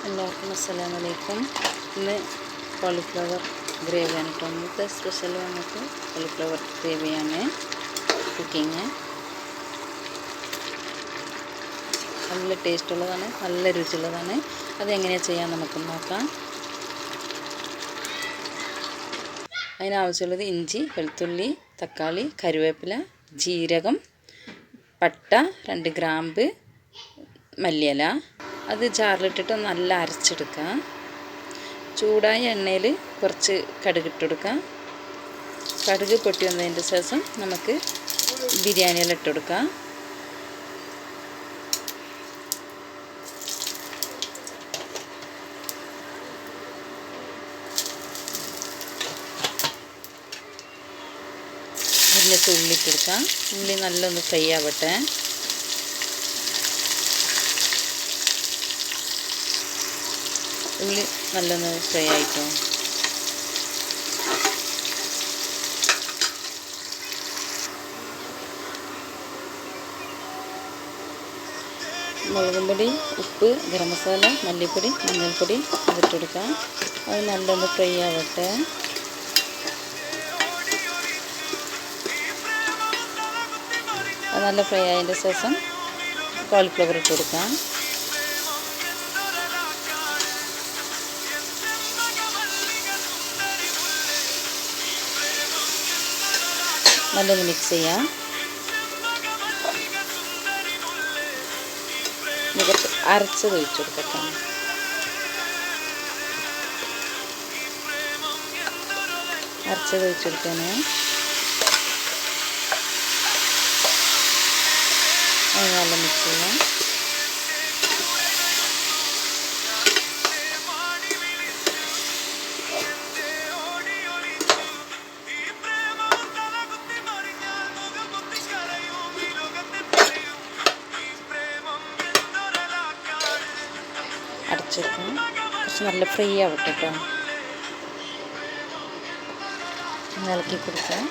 എല്ലാവർക്കും അസ്സലാമു അലൈക്കും. ഇന്ന് കോളിഫ്ലവർ ഗ്രേവിയാണ് കേട്ടോ. ഇന്നത്തെ സ്പെഷ്യൽ നമുക്ക് കോളിഫ്ലവർ ഗ്രേവിയാണ് കുക്കിങ്. നല്ല ടേസ്റ്റുള്ളതാണ്, നല്ല രുചിയുള്ളതാണ്. അതെങ്ങനെയാണ് ചെയ്യാൻ നമുക്ക് നോക്കാം. അതിനാവശ്യമുള്ളത് ഇഞ്ചി, വെളുത്തുള്ളി, തക്കാളി, കറിവേപ്പില, ജീരകം, പട്ട, 2 ഗ്രാമ്പ്, മല്ലിയില. അത് ജാറിലിട്ടിട്ട് നല്ല അരച്ചെടുക്കുക. ചൂടായ എണ്ണയിൽ കുറച്ച് കടുക് ഇട്ടെടുക്കുക. കടുക് പൊട്ടി വന്നതിൻ്റെ ശേഷം നമുക്ക് ബിരിയാണിയെല്ലാം ഇട്ടെടുക്കാം. എന്നിട്ട് ഉള്ളി ഇട്ടെടുക്കാം. ഉള്ളി നല്ലൊന്ന് ഫ്രൈ ആവട്ടെ. ഉള്ളി നല്ലൊന്ന് ഫ്രൈ ആയിട്ടോ. മുളകും പൊടി, ഉപ്പ്, ഗരം മസാല, മല്ലിപ്പൊടി, മഞ്ഞൾപ്പൊടി അതിട്ടെടുക്കാം. അത് നല്ലൊന്ന് ഫ്രൈ ആവട്ടെ. അത് നല്ല ഫ്രൈ ആയതിൻ്റെ ശേഷം കോളിഫ്ലവർ ഇട്ട് കൊടുക്കാം. നല്ലൊന്ന് മിക്സ് ചെയ്യാം. മികച്ച അരച്ചത് ഒഴിച്ചു കൊടുക്കാം. അരച്ചത് ഒഴിച്ചു കൊടുക്കാന് നല്ല മിക്സ് ചെയ്യാം. അടച്ചേക്കാം. കുറച്ച് നല്ല ഫ്രൈ ആവട്ടെ കേട്ടോ. ഇളക്കി കൊടുക്കാം.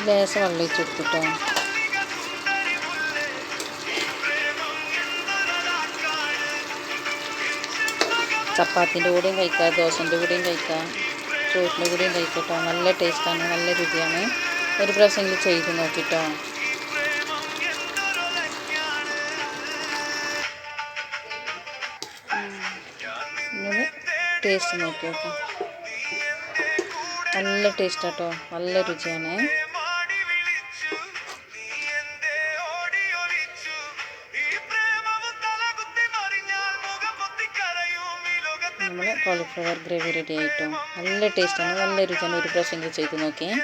ലേശം വെള്ളം ഒഴിച്ച് കൊടുത്തിട്ടോ. ചപ്പാത്തിൻ്റെ കൂടെയും കഴിക്കാം, ദോശൻ്റെ കൂടെയും കഴിക്കാം, ചോറിൻ്റെ കൂടെയും കഴിക്കട്ടോ. നല്ല ടേസ്റ്റാണ്, നല്ല രുചിയാണ്. ഒരു പ്രാവശ്യമെങ്കിലും ചെയ്ത് നോക്കിട്ടോ. ഇങ്ങനെ ടേസ്റ്റ് നോക്കി നോക്കാം. നല്ല ടേസ്റ്റാട്ടോ, നല്ല രുചിയാണ്. നമ്മൾ കോളിഫ്ലവർ ഗ്രേവി റെഡി ആയിട്ടോ. നല്ല ടേസ്റ്റാണ്, നല്ല രുചിയാണ്. ഒരു പ്രാവശ്യം ചെയ്ത് നോക്കിയേ.